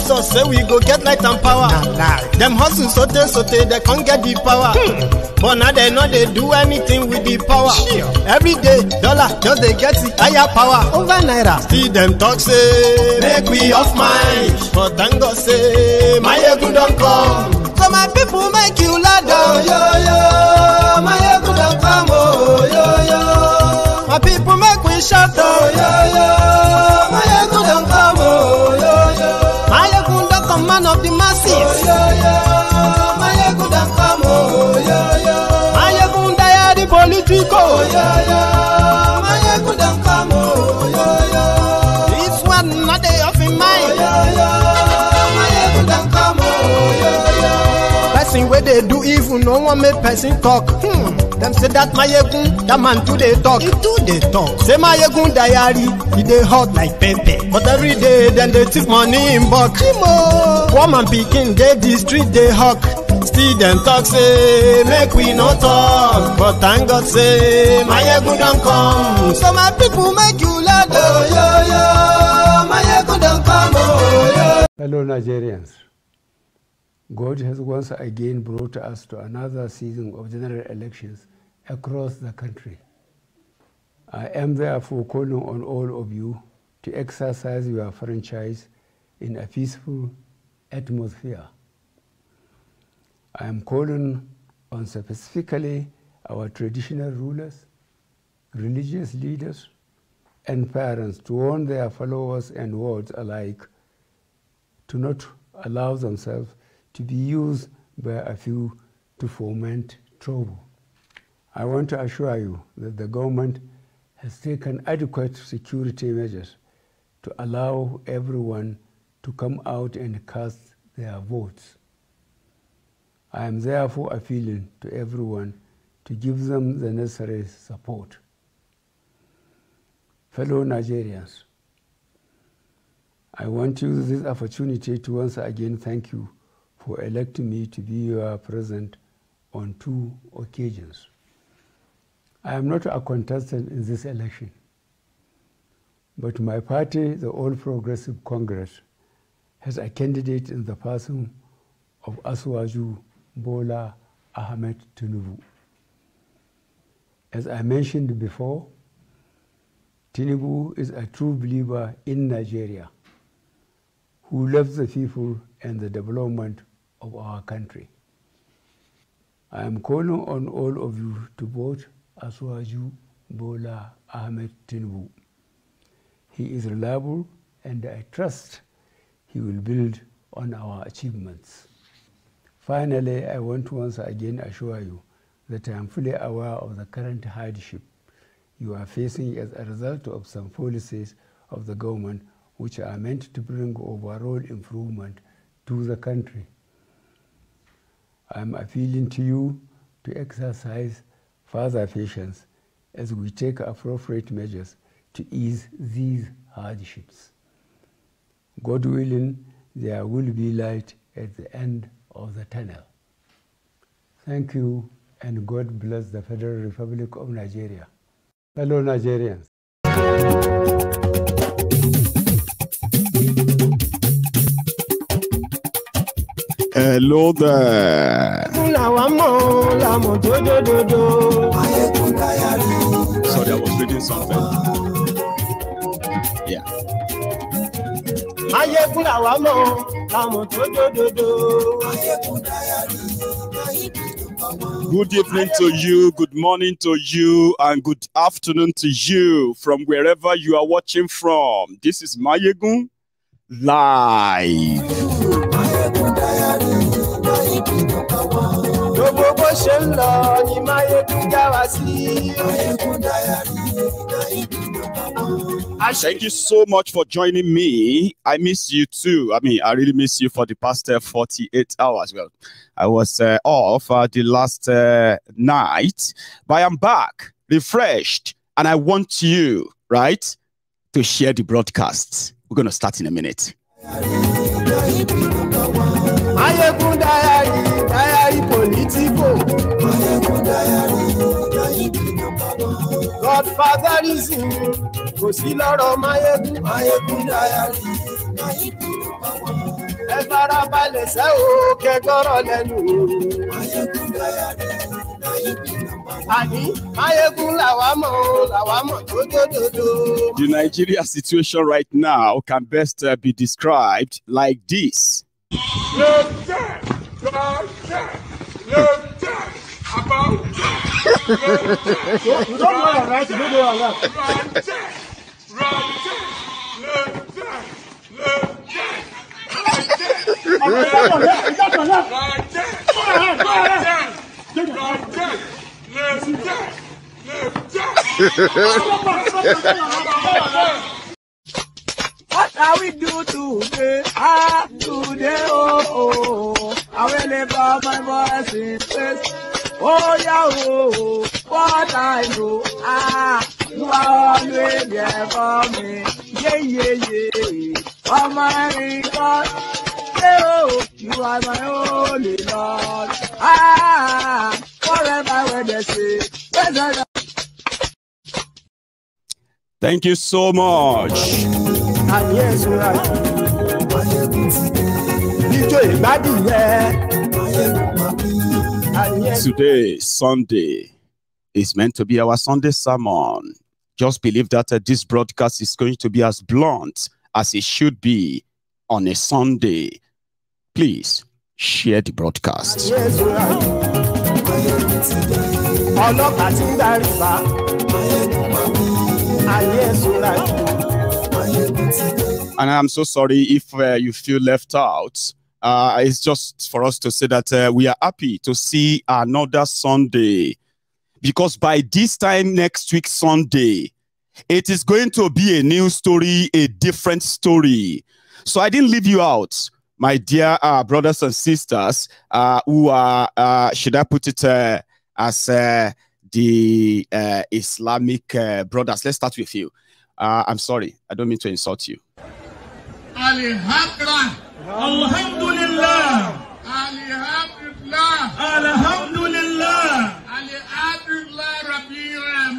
promise us say we go get light and power. Them hustle sote they can't get the power. But now they know they do anything with the power. Every day dollar just they get the higher power over naira. Still them talk say make we off mind, but thank God say my ego don't come. So my people make you loud. Oh yo yo, my ego don't come. Oh yo yo, my people make we shout. Oh yo yo, my ego don't come. Oh yo yo, my ego don't come, man of the masses. Oh yo yo, my ego don't come. Oh yo yo, my ego die the political. Oh yo yo, my ego don't come. Oh yo yo, this one not they off in mind. Oh yo yo, my ego don't come. Oh yo yo, person where they do evil, no one make person talk. Them say that my yegun, that man too they talk. He too they talk. Say my yegun diary, he they hot like pepper. But every day then they take money in bulk. Woman picking, they the street they hawk. Still them talk say make we no talk. But thank God say my yegun don't come. So my people make you loud. Oh yo yo, my yegun don't come. Oh yo. Hello Nigerians. God has once again brought us to another season of general elections across the country. I am therefore calling on all of you to exercise your franchise in a peaceful atmosphere. I am calling on specifically our traditional rulers, religious leaders, and parents to warn their followers and wards alike to not allow themselves to be used by a few to foment trouble. I want to assure you that the government has taken adequate security measures to allow everyone to come out and cast their votes. I am therefore appealing to everyone to give them the necessary support. Fellow Nigerians, I want to use this opportunity to once again thank you for electing me to be your president on 2 occasions. I am not a contestant in this election, but my party, the All Progressive Congress, has a candidate in the person of Asiwaju Bola Ahmed Tinubu. As I mentioned before, Tinubu is a true believer in Nigeria, who loves the people and the development of our country. I am calling on all of you to vote Asiwaju Bola Ahmed Tinubu. He is reliable and I trust he will build on our achievements. Finally, I want to once again assure you that I am fully aware of the current hardship you are facing as a result of some policies of the government which are meant to bring overall improvement to the country. I am appealing to you to exercise further patience as we take appropriate measures to ease these hardships. God willing, there will be light at the end of the tunnel. Thank you, and God bless the Federal Republic of Nigeria. Fellow Nigerians. Hello there. Sorry, I was reading something. Yeah. Good evening to you, good morning to you, and good afternoon to you from wherever you are watching from. This is Mayegun Live. Thank you so much for joining me. I miss you too. I mean, I really miss you for the past 48 hours. Well, I was off the last night, but I'm back, refreshed, and I want you, right, to share the broadcast. We're going to start in a minute. Godfatherism, go see Lord of Mayegun diary. ẹ farabalẹ̀ sẹ́ o kẹgbọ́rọ̀ lẹ́nu. Àní Máyégún làwa mọ̀ jójódodo. The Nigeria situation right now can best be described like this. What are we do today? Today, I will live up my voice in space. Oh, yeah, what I know, you are always there for me. Yeah. Oh, my God, you are my only Lord. Forever when they say, Thank you so much. And yes, right. Today, Sunday, is meant to be our Sunday sermon. Just believe that this broadcast is going to be as blunt as it should be on a Sunday. Please share the broadcast. Yes, And I'm so sorry if you feel left out. It's just for us to say that we are happy to see another Sunday. Because by this time next week, Sunday, it is going to be a new story, a different story. So I didn't leave you out, my dear brothers and sisters who are, should I put it as the Islamic brothers. Let's start with you. I'm sorry. I don't mean to insult you. Alhamdulillah. Alhamdulillah. Alhamdulillah.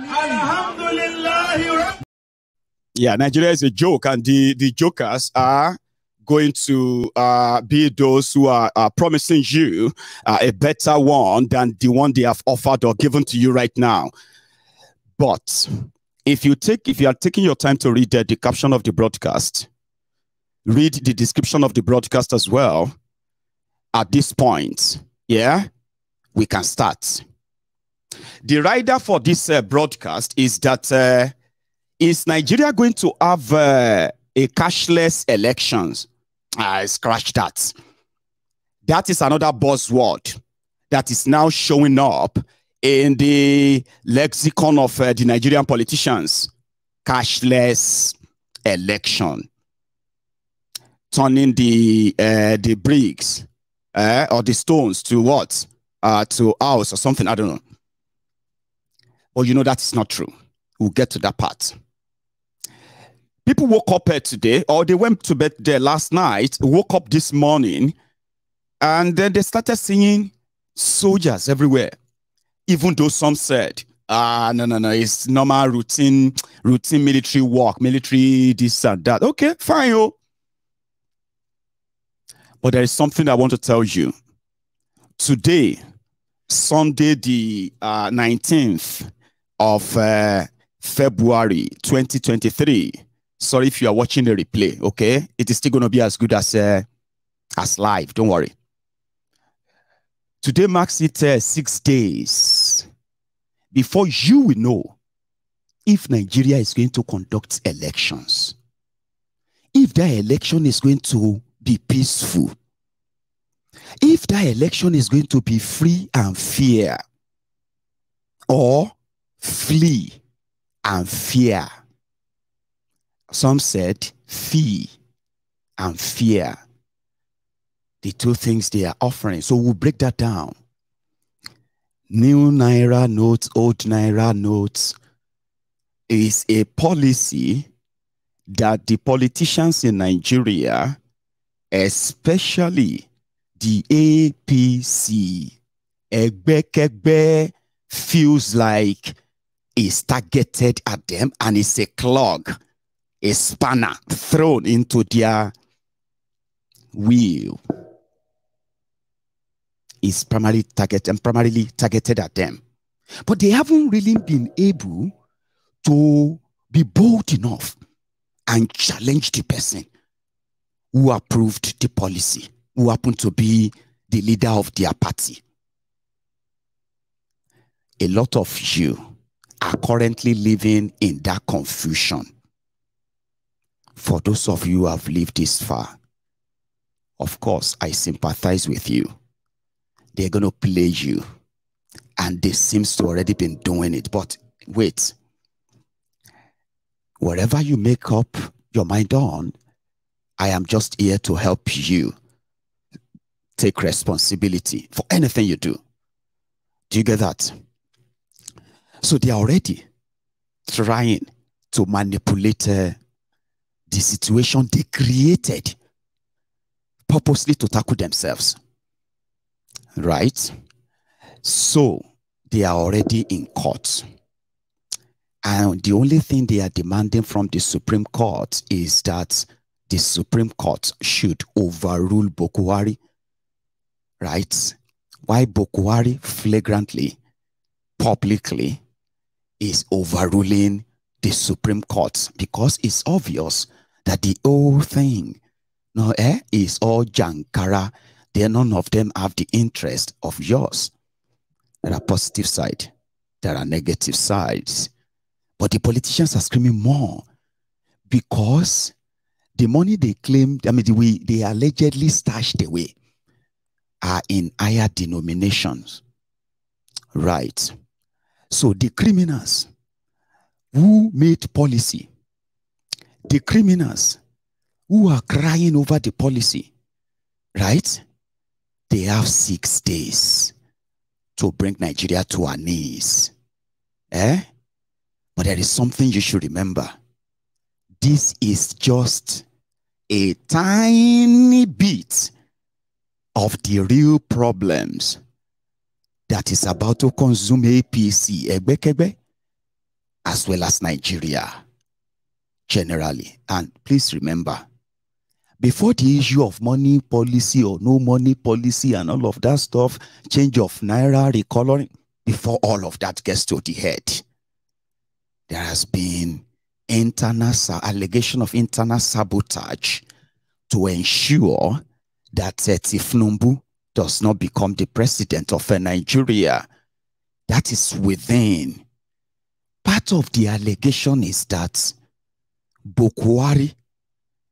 Alhamdulillah. Yeah, Nigeria is a joke, and the jokers are going to be those who are promising you a better one than the one they have offered or given to you right now. But if you are taking your time to read the caption of the broadcast, read the description of the broadcast as well. At this point, yeah, we can start. The rider for this broadcast is that is Nigeria going to have a cashless elections? Scratch that. That is another buzzword that is now showing up in the lexicon of the Nigerian politicians. Cashless election. Turning the bricks or the stones to what? To house or something, I don't know. But you know that's not true. We'll get to that part. People woke up today, or they went to bed there last night, woke up this morning, and then they started seeing soldiers everywhere. Even though some said, no, it's normal routine military work, military this and that. Okay, fine, yo. But there is something I want to tell you. Today, Sunday the 19th of February 2023. Sorry if you are watching the replay, okay? It is still going to be as good as live, don't worry. Today marks it 6 days before you will know if Nigeria is going to conduct elections. If that election is going to be peaceful. If that election is going to be free and fair, or flee and fear. Some said fee and fear. The two things they are offering. So we'll break that down. New Naira notes, old Naira notes is a policy that the politicians in Nigeria, especially the APC, feels like is targeted at them, and it's a clog, a spanner thrown into their will is primarily targeted at them. But they haven't really been able to be bold enough and challenge the person who approved the policy, who happened to be the leader of their party. A lot of you are currently living in that confusion. For those of you who have lived this far, of course, I sympathize with you. They're going to play you, and they seems to already been doing it. But wait, whatever you make up your mind on, I am just here to help you take responsibility for anything you do. Do you get that? So they are already trying to manipulate the situation they created purposely to tackle themselves. Right? So they are already in court. And the only thing they are demanding from the Supreme Court is that the Supreme Court should overrule Bokuwari. Right? Why Bokuwari flagrantly, publicly, is overruling the Supreme Court? Because it's obvious that the whole thing is all Jankara. None of them have the interest of yours. There are positive sides, there are negative sides. But the politicians are screaming more because the money they claim, they allegedly stashed away are in higher denominations. Right. So the criminals who made policy, the criminals who are crying over the policy, right? They have 6 days to bring Nigeria to our knees. But there is something you should remember. This is just a tiny bit of the real problems that is about to consume APC, as well as Nigeria generally. And please remember, before the issue of money policy or no money policy and all of that stuff, change of naira, recoloring, before all of that gets to the head, there has been allegation of internal sabotage to ensure that Tifnumbu does not become the president of Nigeria. That is within. Part of the allegation is that Bokuwari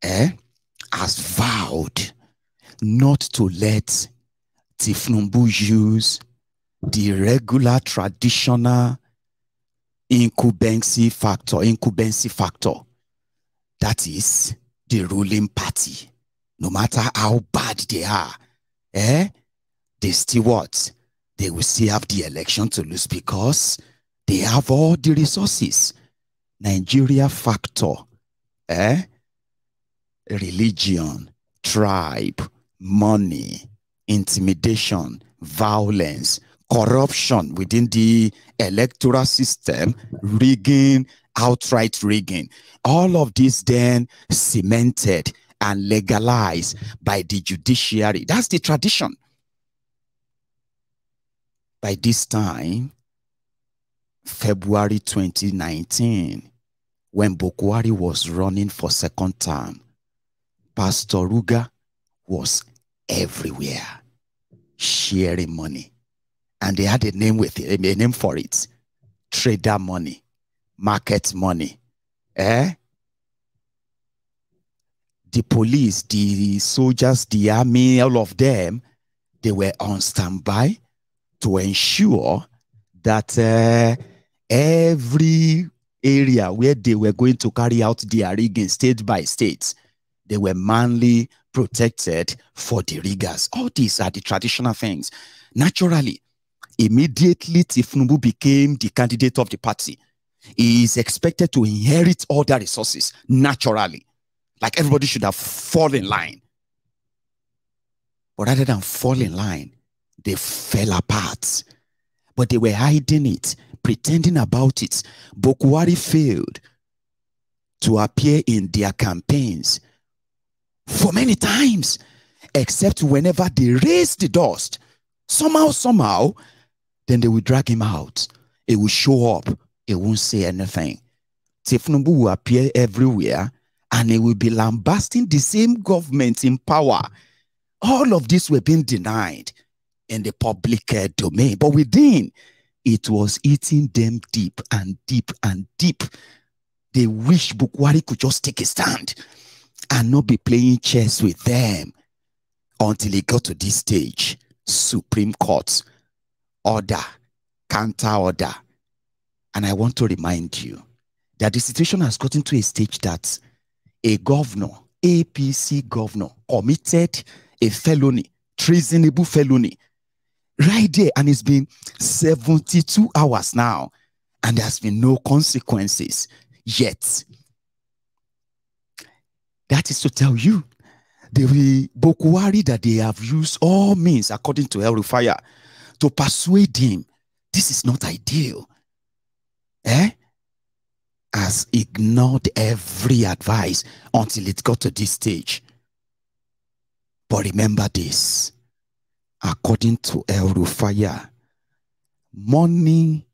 has vowed not to let Tifnumbu use the regular traditional incumbency factor. That is the ruling party. No matter how bad they are, they still what? They will still have the election to lose because they have all the resources. Nigeria factor, religion, tribe, money, intimidation, violence, corruption within the electoral system, rigging, outright rigging. All of this then cemented and legalized by the judiciary. That's the tradition. By this time, February 2019, when Bokuwari was running for second term, Pastor Ruga was everywhere sharing money. And they had a name for it. Trader money, market money. The police, the soldiers, the army, all of them, they were on standby to ensure that every area where they were going to carry out their rigging state by state, they were manly protected for the riggers. All these are the traditional things. Naturally, immediately Tifnumbu became the candidate of the party, he is expected to inherit all the resources naturally. Like everybody should have fallen in line. But rather than fall in line, they fell apart. But they were hiding it, pretending about it. Bokuwari failed to appear in their campaigns for many times. except whenever they raise the dust, somehow, then they will drag him out. It will show up. It won't say anything. Tifnubu will appear everywhere, and it will be lambasting the same government in power. All of this were being denied in the public domain, but within, it was eating them deep and deep and deep. They wish Bukwari could just take a stand and not be playing chess with them until it got to this stage. Supreme Court, order, counter order. And I want to remind you that the situation has gotten to a stage that a governor, APC governor, committed a felony, treasonable felony, right there, and it's been 72 hours now, and there's been no consequences yet. That is to tell you, the Bukwari that they have used all means, according to El Rufai, to persuade him this is not ideal, has ignored every advice until it got to this stage. But remember this, according to El Rufai, money,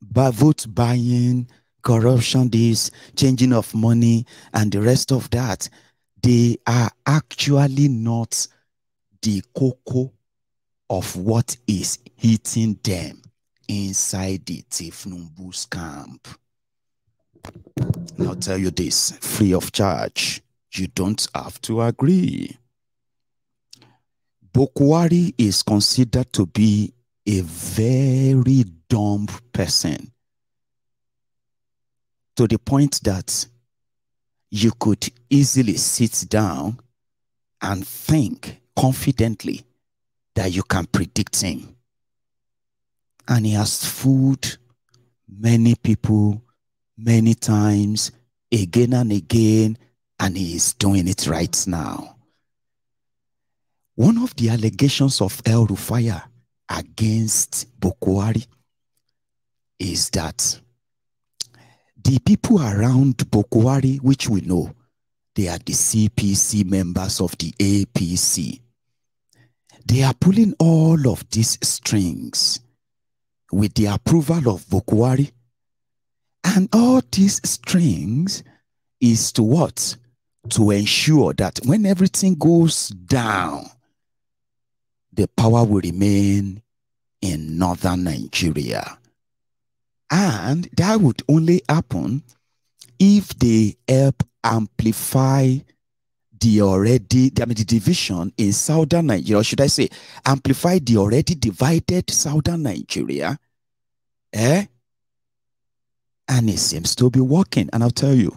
vote buying, corruption, this changing of money, and the rest of that, they are actually not the cocoa of what is hitting them inside the Tifnumbu's camp. And I'll tell you this, free of charge. You don't have to agree. Bukwari is considered to be a very dumb person, to the point that you could easily sit down and think confidently that you can predict him. And he has fooled many people many times, again and again, and he is doing it right now. One of the allegations of El Rufai against Bukwari is that the people around Bukwari, which we know, they are the CPC members of the APC. They are pulling all of these strings with the approval of Bukwari. And all these strings is to what? To ensure that when everything goes down, the power will remain in northern Nigeria. And that would only happen if they help amplify the division in southern Nigeria, or should I say, amplify the already divided southern Nigeria. And it seems to be working. And I'll tell you,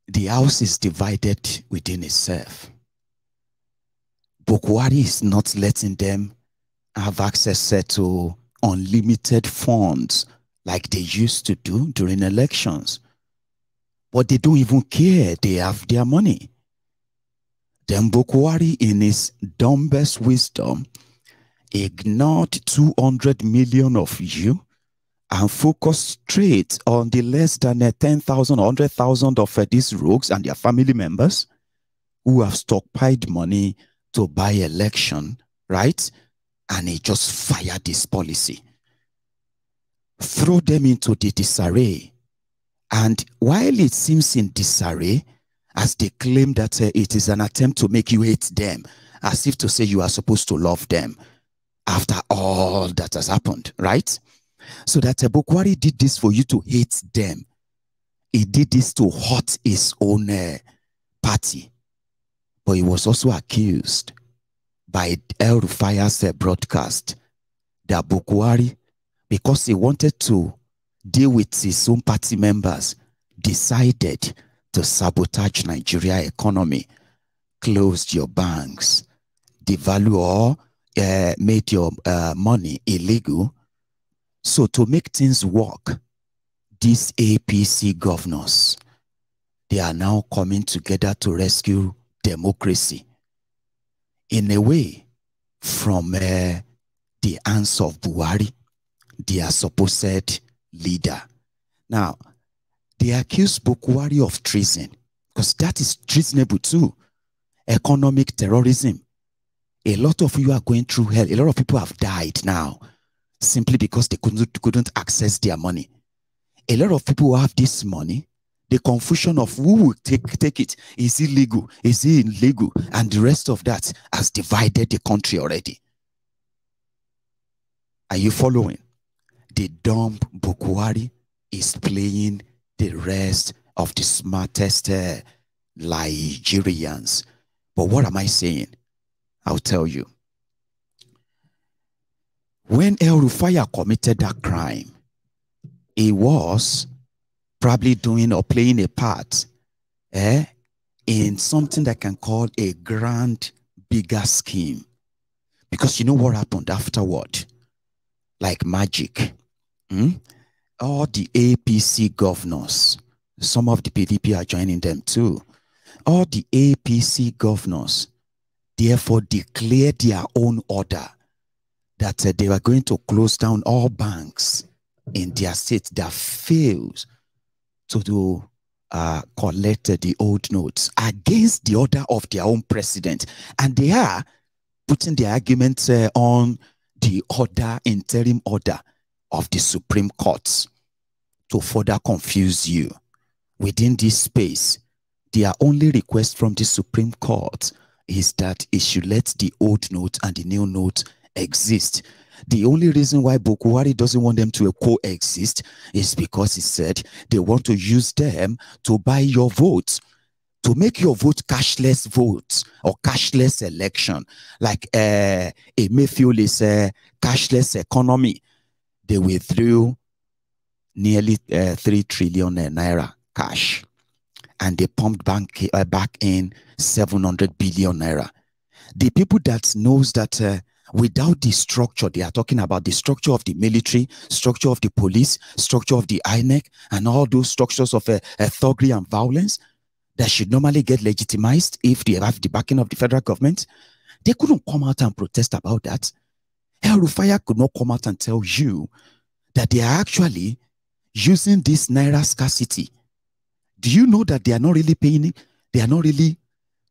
the house is divided within itself. Bukwari is not letting them have access to unlimited funds like they used to do during elections. But they don't even care. They have their money. Then Bukwari, in his dumbest wisdom, ignored 200 million of you and focused straight on the less than 10,000 or 100,000 of these rogues and their family members who have stockpiled money to buy election, right? And he just fired this policy. Throw them into the disarray. And while it seems in disarray, as they claim that it is an attempt to make you hate them, as if to say you are supposed to love them after all that has happened, right? So that Bukwari did this for you to hate them. He did this to hurt his own party. But he was also accused by El Rufai's broadcast that Bukwari, because he wanted to deal with his own party members, decided to sabotage Nigeria economy, closed your banks, devalue or made your money illegal. So to make things work, these APC governors, they are now coming together to rescue democracy in a way from the hands of Buhari, their supposed leader. Now, they accuse Bukwari of treason, because that is treasonable too. economic terrorism. A lot of you are going through hell. A lot of people have died now simply because they couldn't access their money. A lot of people who have this money, the confusion of who will take it. Is it legal? Is it illegal? And the rest of that has divided the country already. Are you following? The dumb Bokwari is playing the rest of the smartest Nigerians. But what am I saying? I'll tell you. When El Rufai committed that crime, he was probably doing or playing a part in something that can call a grand, bigger scheme. Because you know what happened afterward? Like magic. All the APC governors, some of the PDP are joining them too. All the APC governors therefore declared their own order that they were going to close down all banks in their state that fails to collect the old notes against the order of their own president. And they are putting their arguments on the interim order of the Supreme Court to further confuse you. Within this space, their only request from the Supreme Court is that it should let the old note and the new note exist. The only reason why Bokwari doesn't want them to coexist is because he said they want to use them to buy your votes, to make your vote cashless votes or cashless election, like a Mayfield's cashless economy. They withdrew nearly 3 trillion naira cash, and they pumped back in 700 billion naira. The people that knows that without the structure, they are talking about the structure of the military, structure of the police, structure of the INEC, and all those structures of thuggery and violence that should normally get legitimized if they have the backing of the federal government. They couldn't come out and protest about that. El Rufai could not come out and tell you that they are actually using this naira scarcity. Do you know that they are not really paying it? They are not really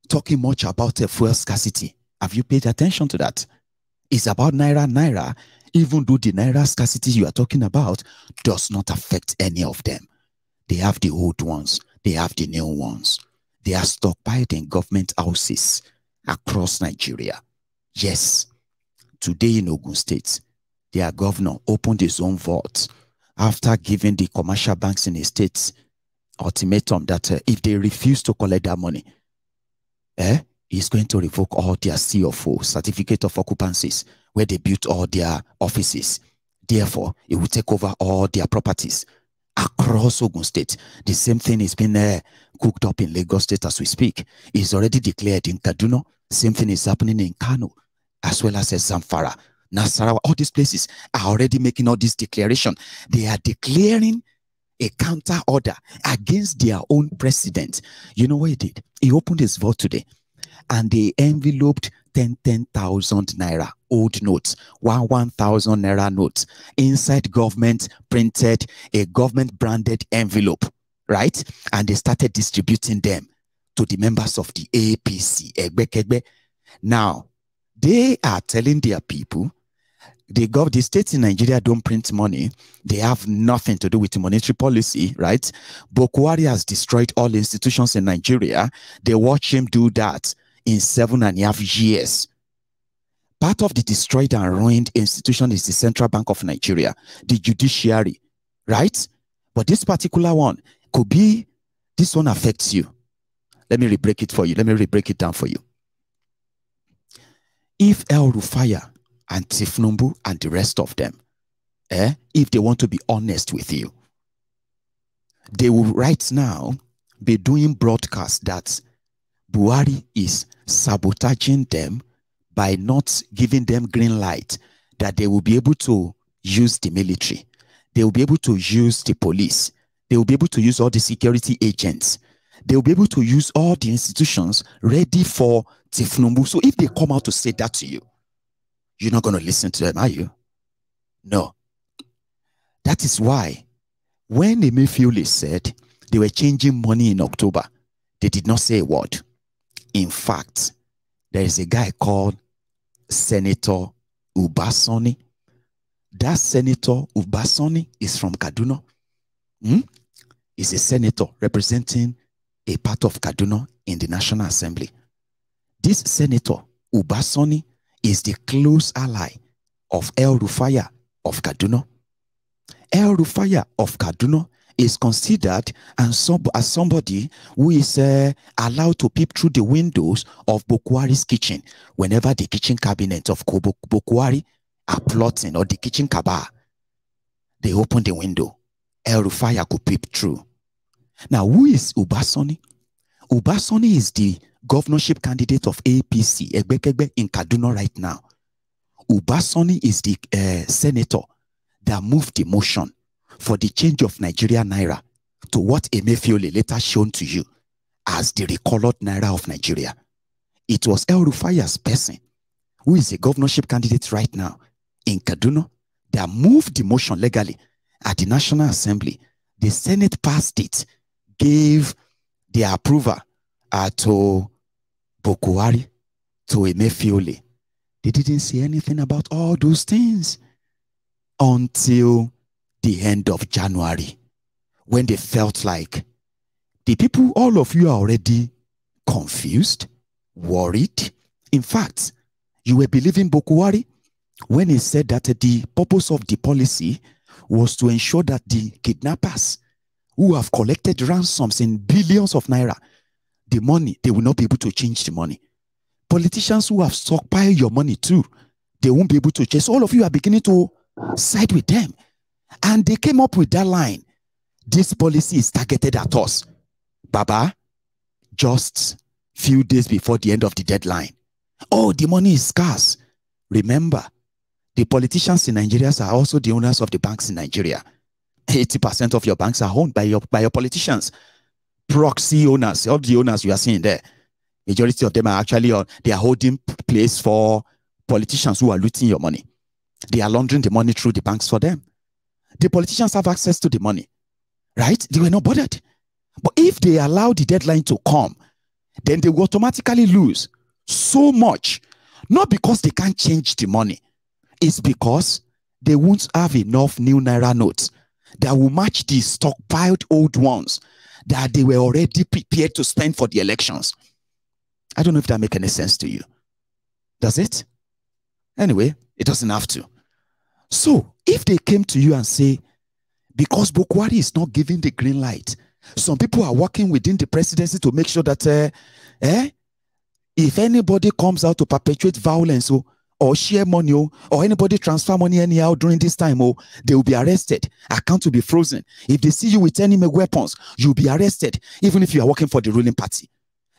talking much about fuel scarcity. Have you paid attention to that? It's about naira, even though the naira scarcity you are talking about does not affect any of them. They have the old ones. They have the new ones. They are stockpiled in government houses across Nigeria. Yes, today in Ogun State, their governor opened his own vault after giving the commercial banks in the state ultimatum that if they refuse to collect that money, he's going to revoke all their CFO, certificate of occupancies, where they built all their offices. Therefore, it will take over all their properties across Ogun State. The same thing is being cooked up in Lagos State as we speak. It's already declared in Kaduna. Same thing is happening in Kano, as well as Zamfara, Nasarawa. All these places are already making all this declaration. They are declaring a counter order against their own president. You know what he did? He opened his vault today, and they enveloped 10,000 naira old notes, 1,000 naira notes. Inside government printed a government branded envelope, right? And they started distributing them to the members of the APC. Now, they are telling their people, the states in Nigeria don't print money. They have nothing to do with monetary policy, right? Bokwari has destroyed all institutions in Nigeria. They watch him do that in 7.5 years. Part of the destroyed and ruined institution is the Central Bank of Nigeria, the judiciary, right? But this particular one could be, this one affects you. Let me re-break it for you. Let me re-break it down for you. If El Rufai and Tifnumbu and the rest of them, if they want to be honest with you, they will right now be doing broadcasts that Buhari is sabotaging them by not giving them green light, that they will be able to use the military. They will be able to use the police. They will be able to use all the security agents. They will be able to use all the institutions ready for Tifnumbu. So if they come out to say that to you, you're not going to listen to them, are you? No. That is why when Emefiele said they were changing money in October, they did not say a word. In fact, there is a guy called Senator Ubasani. That Senator Ubasani is from Kaduna. He's a senator representing a part of Kaduna in the National Assembly. This Senator Ubasani is the close ally of El Rufaya of Kaduna. El Rufaya of Kaduna is considered as somebody who is allowed to peep through the windows of Bokwari's kitchen whenever the kitchen cabinet of Bokwari are plotting, or the kitchen cabal. They open the window. El Rufaya could peep through. Now, who is Ubasani? Ubasani is the governorship candidate of APC in Kaduna right now. Ubasani is the senator that moved the motion for the change of Nigeria Naira to what Emefiole later shown to you as the recolored Naira of Nigeria. It was El Rufaya's person, who is a governorship candidate right now in Kaduna, that moved the motion legally at the National Assembly. The Senate passed it, gave the approval to Bokwari, to Emefiole. They didn't say anything about all those things until the end of January, when they felt like the people, all of you are already confused, worried. In fact, you were believing Bokwari when he said that the purpose of the policy was to ensure that the kidnappers who have collected ransoms in billions of naira, the money, they will not be able to change the money. Politicians who have stockpiled your money too, they won't be able to change. So all of you are beginning to side with them. And they came up with that line: this policy is targeted at us. Baba, just few days before the end of the deadline. Oh, the money is scarce. Remember, the politicians in Nigeria are also the owners of the banks in Nigeria. 80% of your banks are owned by your politicians. Proxy owners, all the owners you are seeing there, majority of them are actually they are holding place for politicians who are looting your money. They are laundering the money through the banks for them. The politicians have access to the money, right? They were not bothered. But if they allow the deadline to come, then they will automatically lose so much. Not because they can't change the money. It's because they won't have enough new Naira notes that will match the stockpiled old ones that they were already prepared to spend for the elections. I don't know if that makes any sense to you. Does it? Anyway, it doesn't have to. So, if they came to you and say, because Bokwari is not giving the green light, some people are working within the presidency to make sure that if anybody comes out to perpetuate violence or share money or anybody transfer money anyhow during this time, they will be arrested. Account will be frozen. If they see you with enemy weapons, you'll be arrested, even if you are working for the ruling party.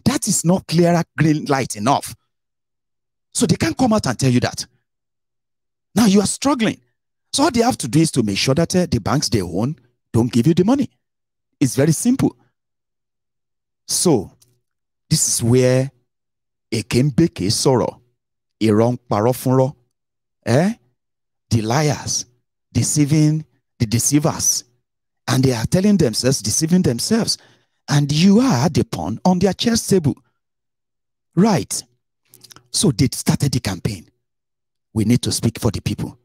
That is not clearer green light enough. So they can't come out and tell you that. Now you are struggling. So all they have to do is to make sure that the banks they own don't give you the money. It's very simple. So this is where Ekembeke sorrow, Iron Parofunro, the liars, deceiving the deceivers, and they are telling themselves, deceiving themselves, and you are the pawn on their chess table. Right. So they started the campaign. We need to speak for the people.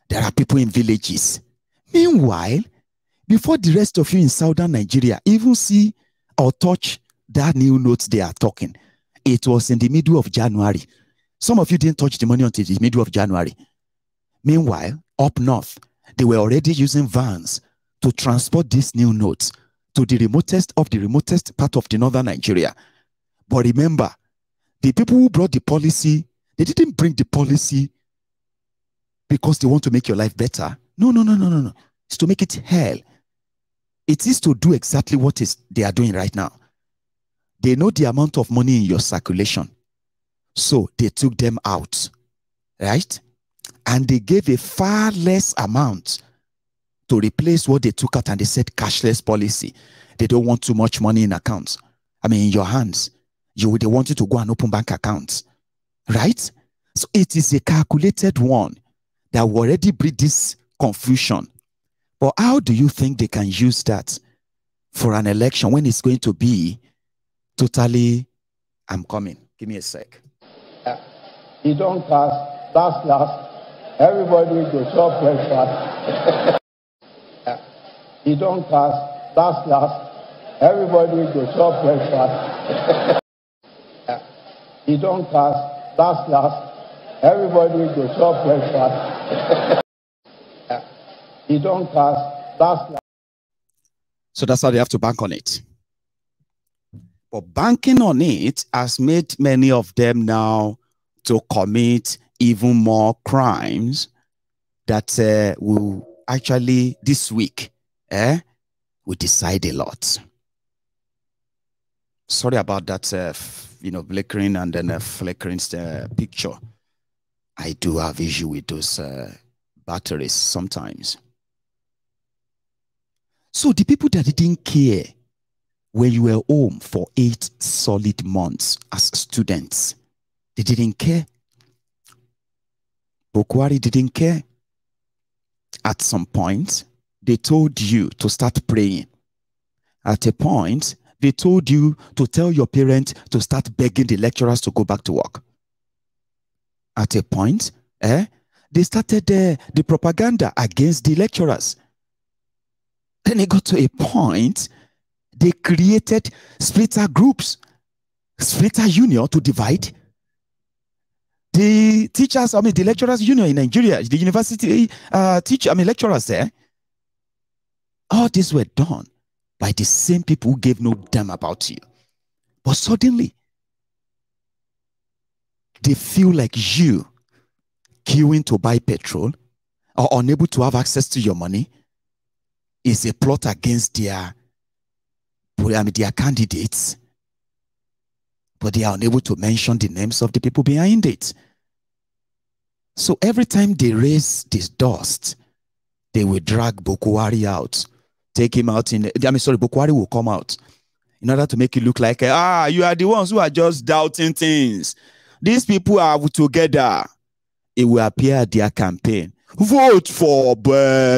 There are people in villages. Meanwhile, before the rest of you in southern Nigeria even see or touch that new notes they are talking, it was in the middle of January. Some of you didn't touch the money until the middle of January. Meanwhile, up north, they were already using vans to transport these new notes to the remotest of the remotest part of the northern Nigeria. But remember, the people who brought the policy, they didn't bring the policy because they want to make your life better. No. It's to make it hell. It is to do exactly what they are doing right now. They know the amount of money in your circulation. So they took them out, right? And they gave a far less amount to replace what they took out, and they said cashless policy. They don't want too much money in accounts. I mean, in your hands. They want you to go and open bank accounts, right? So it is a calculated one that will already breed this confusion. But how do you think they can use that for an election when it's going to be totally I'm coming. Give me a sec. He don't cast last. Everybody go chop breakfast. He don't cast last. Everybody go chop breakfast. He don't cast last. Everybody go chop breakfast. He don't cast last. So that's how they have to bank on it. But banking on it has made many of them now to commit even more crimes that will actually this week will decide a lot. Sorry about that, flickering and then flickering picture. I do have issue with those batteries sometimes. So the people that didn't care when you were home for 8 solid months as students, they didn't care. Bokwari didn't care. At some point, they told you to start praying. At a point, they told you to tell your parents to start begging the lecturers to go back to work. At a point, they started the propaganda against the lecturers. Then it got to a point, they created splitter groups, splitter union to divide. The teachers, the lecturers union in Nigeria, the university lecturers there, all this were done by the same people who gave no damn about you. But suddenly, they feel like you queuing to buy petrol or unable to have access to your money is a plot against their candidates, but they are unable to mention the names of the people behind it. So every time they raise this dust, they will drag Bokwari out, take him out Bokwari will come out in order to make it look like, you are the ones who are just doubting things. These people are together. It will appear at their campaign. Vote for Ashiwaju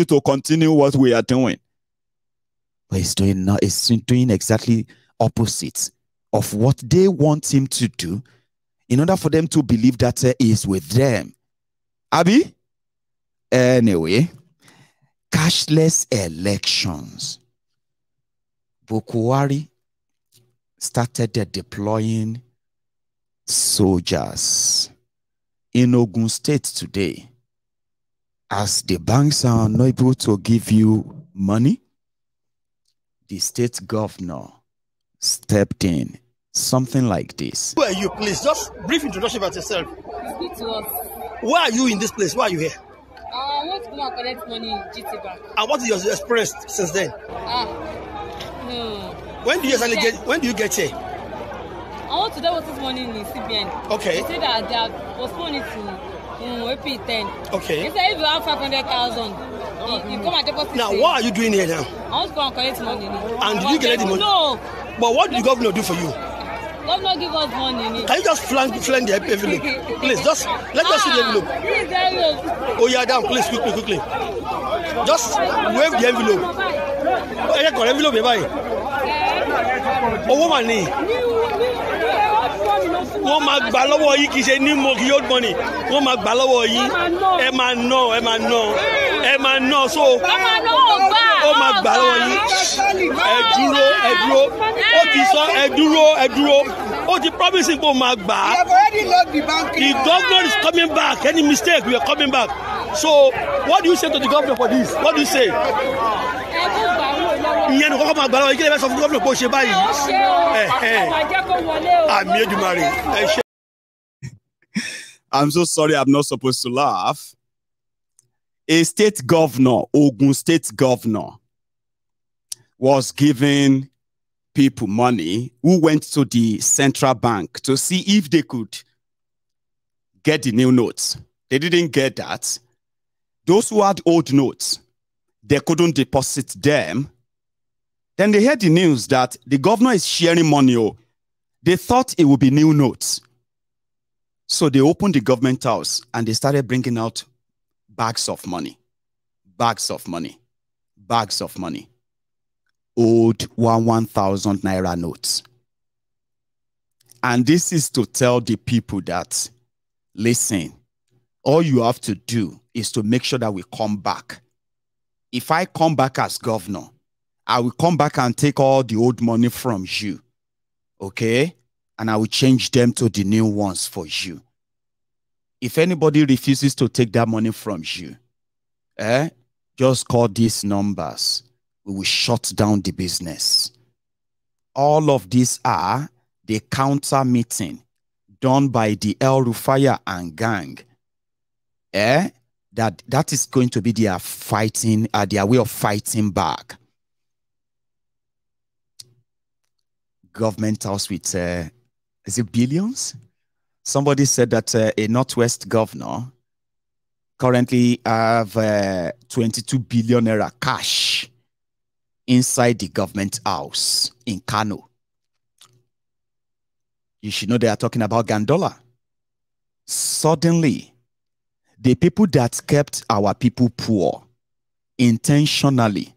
to continue what we are doing. But it's doing exactly opposite of what they want him to do in order for them to believe that he is with them. Abi? Anyway, cashless elections. Bokwari started deploying soldiers in Ogun State today. As the banks are not able to give you money, the state governor stepped in. Something like this. Who are you, please? Just brief introduction about yourself. Speak to us. Why are you in this place? Why are you here? I want to come and collect money in GT Bank. And what is your experience since then? No. When do you get here? I want to deposit money in CBN. Okay. They say that they have postponed it to AP 10. Okay. They say if you have 500,000, you come and deposit. Now, what are you doing here now? I want to come and collect money. And did you get the money? No. But what did the governor do for you? Governor give us money. Can you just flank the envelope? Please, just let us see the envelope. Please, the envelope. Oh, yeah, down, please, quickly. Just wave the envelope. Envelope, owó mà ní. Wọ́n máa gbà lọ́wọ́ yín kì í ṣe ní mo kì í old money. Wọ́n máa gbà lọ́wọ́ yín. Ẹ máa ná so. Ó máa gbà lọ́wọ́ yín. Ẹ dúró. Ó ti sọ ẹ dúró. Ó ti promising pé ó máa gbà. The governor is coming back. Any mistake, we are coming back. So, what do you say to the governor for this? What do you say? Ìyẹn ní kọ́kọ́ máa gbà lọ́wọ́ yín kí lè fẹ́ sọ fún gómìnà pé ó ṣe báyìí. Àmì Èdùmàrè. I'm so sorry, I'm not supposed to laugh. A state governor, Ogun State governor, was giving people money who went to the central bank to see if they could get the new notes. They didn't get that. Those who had old notes, they couldn't deposit them. Then they heard the news that the governor is sharing money. They thought it would be new notes. So they opened the government house and they started bringing out bags of money. old 1,000 naira notes. And this is to tell the people that, listen, all you have to do is to make sure that we come back. If I come back as governor, I will come back and take all the old money from you, okay? And I will change them to the new ones for you. If anybody refuses to take that money from you, just call these numbers. We will shut down the business. All of these are the counter meeting done by the El Rufaya and gang. That is going to be their fighting, their way of fighting back. Government house with, is it billions? Somebody said that a Northwest governor currently have 22 billion naira cash inside the government house in Kano. You should know they are talking about Gandola. Suddenly, the people that kept our people poor intentionally,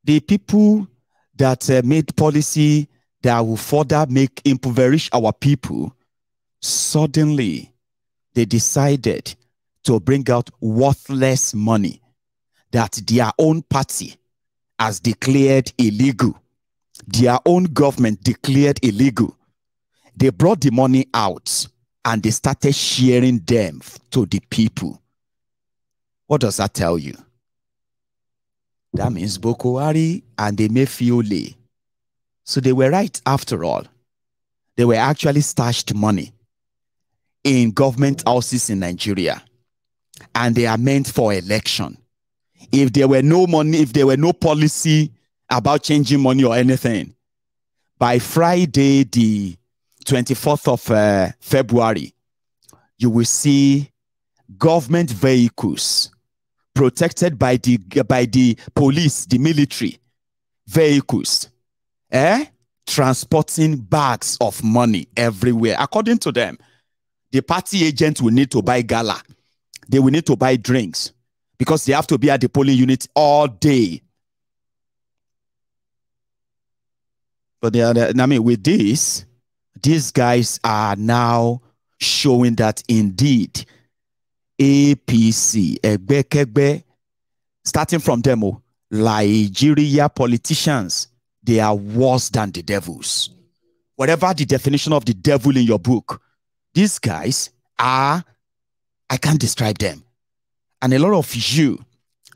the people that made policy that will further impoverish our people, suddenly they decided to bring out worthless money that their own party has declared illegal. Their own government declared illegal. They brought the money out and they started sharing them to the people. What does that tell you? That means Boko Haram and the Mefiole. So they were right after all. They were actually stashed money in government houses in Nigeria. And they are meant for election. If there were no money, if there were no policy about changing money or anything, by Friday, the 24th of February, you will see government vehicles protected by the police, the military vehicles, transporting bags of money everywhere. According to them, the party agents will need to buy gala. They will need to buy drinks because they have to be at the polling unit all day. But with this, these guys are now showing that indeed APC, Egbe, starting from them, Nigeria politicians, they are worse than the devils. Whatever the definition of the devil in your book, these guys are, I can't describe them. And a lot of you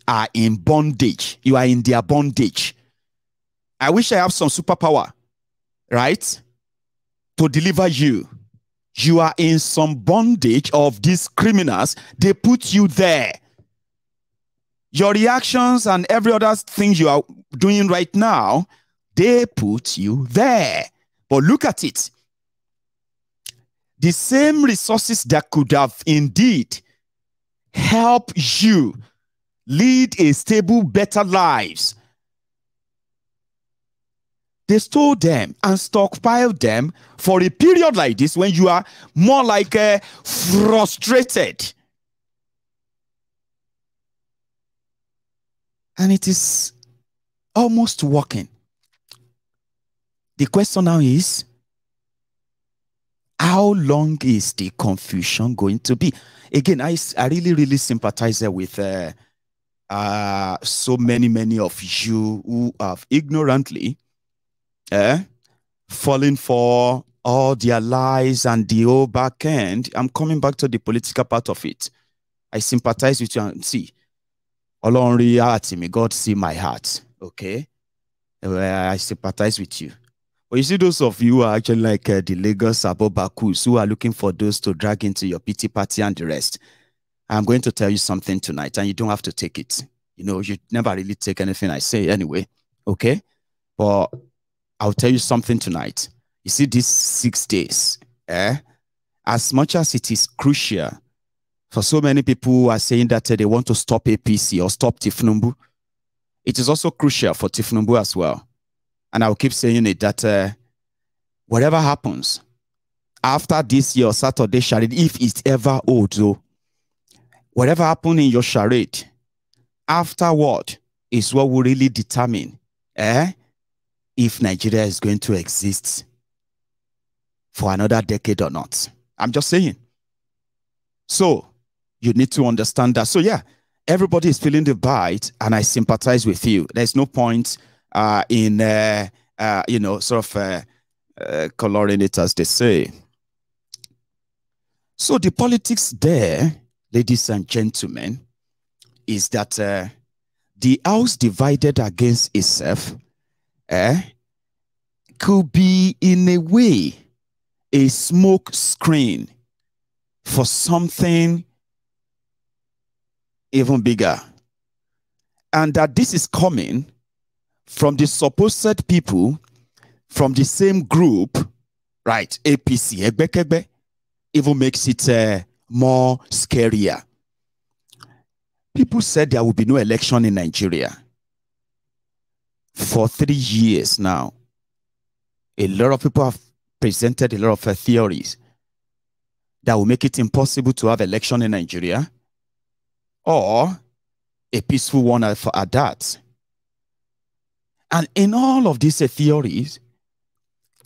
are in bondage. You are in their bondage. I wish I have some superpower, right? To deliver you. You are in some bondage of these criminals. They put you there. Your reactions and every other thing you are doing right now, they put you there. But look at it. The same resources that could have indeed helped you lead a stable, better lives, they stole them and stockpiled them for a period like this when you are more like frustrated. And it is almost working. The question now is, how long is the confusion going to be? Again, I really, really sympathize with so many of you who have ignorantly fallen for all their lies and the whole back end. I'm coming back to the political part of it. I sympathize with you and see. May God see my heart. Okay? I sympathize with you. But you see, those of you who are actually like the Lagos Abobakus who are looking for those to drag into your pity party and the rest, I'm going to tell you something tonight, and you don't have to take it. You know, you never really take anything I say anyway. Okay? But I'll tell you something tonight. You see, these 6 days, as much as it is crucial for so many people who are saying that they want to stop APC or stop Tifnumbu, it is also crucial for Tifnumbu as well. And I'll keep saying it that whatever happens after this year Saturday charade, if it's ever old though, whatever happened in your charade afterward is what will really determine if Nigeria is going to exist for another decade or not. I'm just saying. So you need to understand that. So yeah, everybody is feeling the bite, and I sympathize with you. There's no point in sort of coloring it, as they say. So the politics there, ladies and gentlemen, is that the house divided against itself could be, in a way, a smoke screen for something even bigger. And that this is coming from the supposed people from the same group, right? APC, Egbekegbe, even makes it more scarier. People said there will be no election in Nigeria for 3 years now. A lot of people have presented a lot of theories that will make it impossible to have election in Nigeria, or a peaceful one at that. And in all of these theories,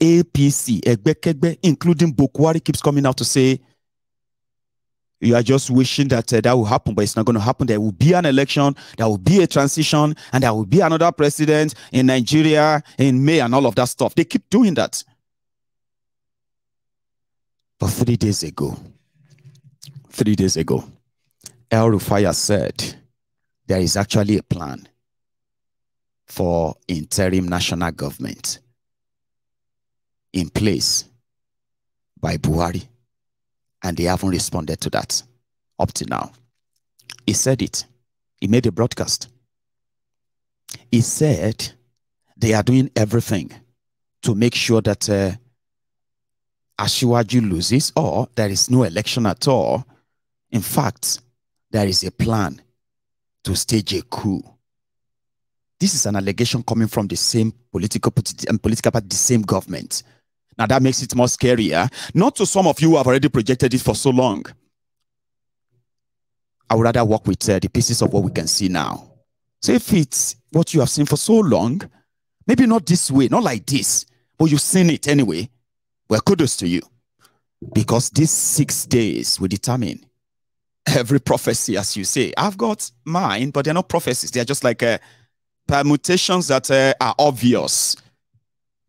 APC, Egbekegbe, including Bokwari, keeps coming out to say, you are just wishing that that will happen, but it's not going to happen. There will be an election, there will be a transition, and there will be another president in Nigeria in May and all of that stuff. They keep doing that. But 3 days ago, El Rufai said there is actually a plan for interim national government in place by Buhari, and they haven't responded to that up to now. He said it. He made a broadcast. He said they are doing everything to make sure that Asiwaju loses, or there is no election at all. In fact, there is a plan to stage a coup. This is an allegation coming from the same political party, the same government. Now that makes it more scarier. Not to some of you who have already projected it for so long. I would rather work with the pieces of what we can see now. So if it's what you have seen for so long, maybe not this way, not like this, but you've seen it anyway, well, kudos to you. Because these 6 days will determine every prophecy, as you say. I've got mine, but they're not prophecies. They're just like permutations that are obvious,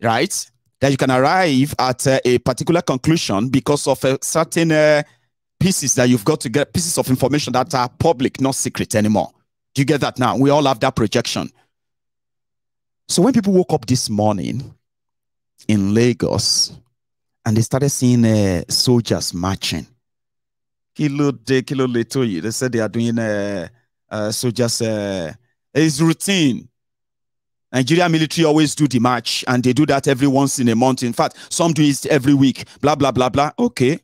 right? That you can arrive at a particular conclusion because of certain pieces that you've got to get, pieces of information that are public, not secret anymore. Do you get that now? We all have that projection. So when people woke up this morning in Lagos and they started seeing soldiers marching, kilo little, they said they are doing soldiers, it's routine. Nigerian military always do the march, and they do that every once in a month. In fact, some do it every week, blah, blah, blah, blah. Okay.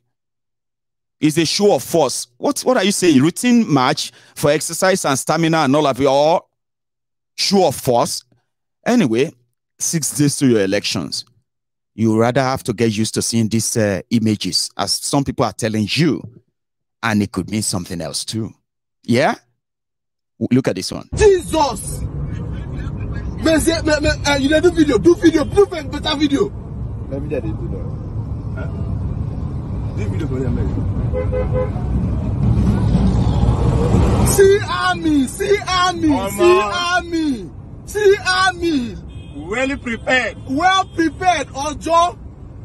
It's a show of force. What are you saying? Routine march for exercise and stamina and all of it, or show of force? Anyway, 6 days to your elections. You rather have to get used to seeing these images, as some people are telling you, and it could mean something else too. Yeah? Look at this one. Jesus! You do video, better video. Let me get it. Do video for them. See army. Well prepared. Ojo.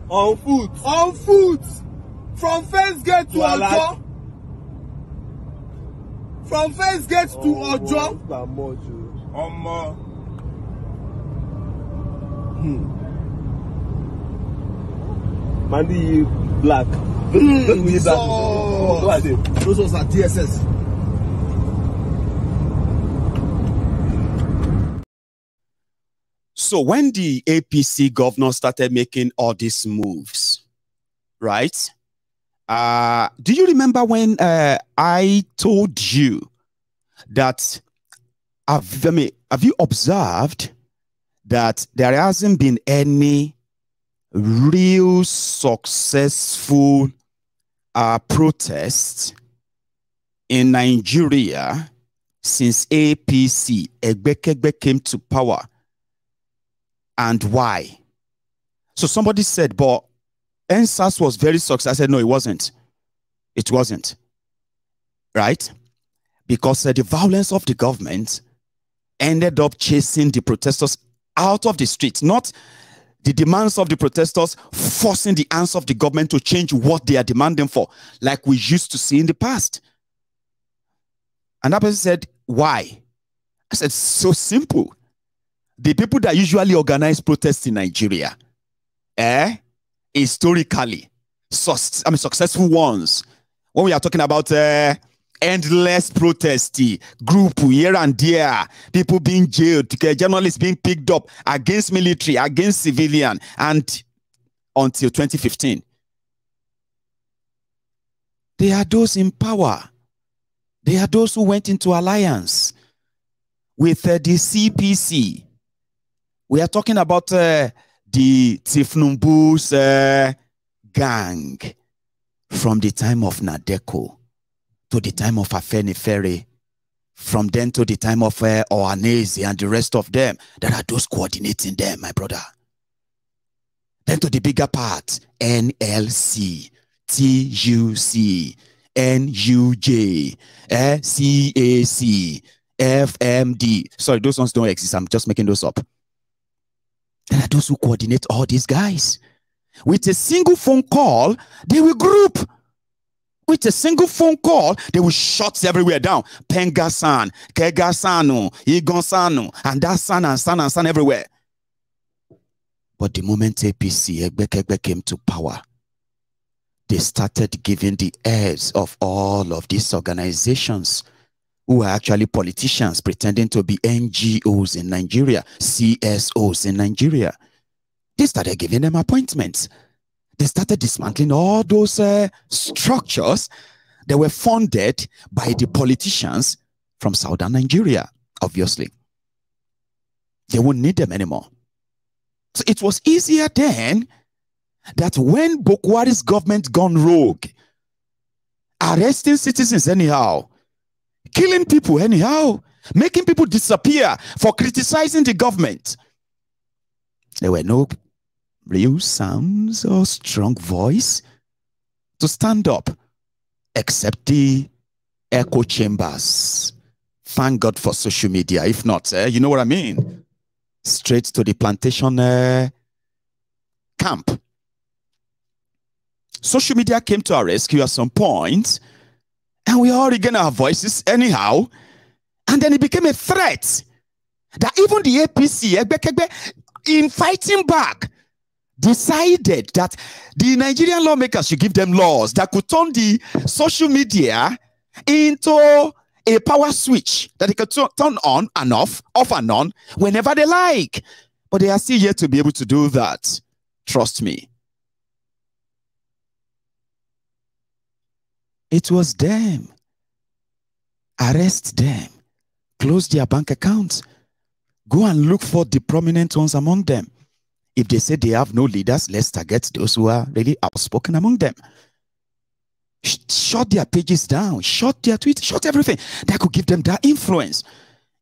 On foot. From first gate to Ojo. From first gate to Ojo. Mandy black. Those are DSS. So when the APC governor started making all these moves, right? Do you remember when I told you that, have you observed that there hasn't been any real successful protests in Nigeria since APC, Egbekegbe, came to power and why. So somebody said, but NSAS was very successful. I said, no, it wasn't. It wasn't. Right? Because the violence of the government ended up chasing the protesters out of the streets, not the demands of the protesters forcing the hands of the government to change what they are demanding for, like we used to see in the past. And that person said, why? I said, so simple. The people that usually organize protests in Nigeria, historically, successful ones, when we are talking about endless protest, group here and there, people being jailed, journalists being picked up against military, against civilian, and until 2015. They are those in power. They are those who went into alliance with the CPC. We are talking about the Tifnumbu's gang from the time of Nadeko to the time of Afenifere, from then to the time of Ohaneze and the rest of them. There are those coordinating them, my brother. Then to the bigger part, NLC, TUC, NUJ, CAC, FMD. Sorry, those ones don't exist. I'm just making those up. There are those who coordinate all these guys. With a single phone call, they will group. With a single phone call, they will shut everywhere down. Pengasan, Kegasano, Igonsano, and that son everywhere. But the moment APC, Egbekegbe, came to power, they started giving the heads of all of these organizations, who are actually politicians pretending to be NGOs in Nigeria, CSOs in Nigeria. They started giving them appointments. They started dismantling all those structures that were funded by the politicians from southern Nigeria, obviously. They won't need them anymore. So it was easier then that when Bokwari's government gone rogue, arresting citizens anyhow, killing people anyhow, making people disappear for criticizing the government, there were no real sounds or strong voice to stand up, except the echo chambers. Thank God for social media. If not, you know what I mean? Straight to the plantation camp. Social media came to our rescue at some point, and we all regained our voices anyhow. And then it became a threat that even the APC, in fighting back, decided that the Nigerian lawmakers should give them laws that could turn the social media into a power switch that they could turn on and off and on, whenever they like. But they are still yet to be able to do that. Trust me. It was them. Arrest them. Close their bank accounts. Go and look for the prominent ones among them. If they say they have no leaders, let's target those who are really outspoken among them. Shut their pages down. Shut their tweets. Shut everything. That could give them that influence.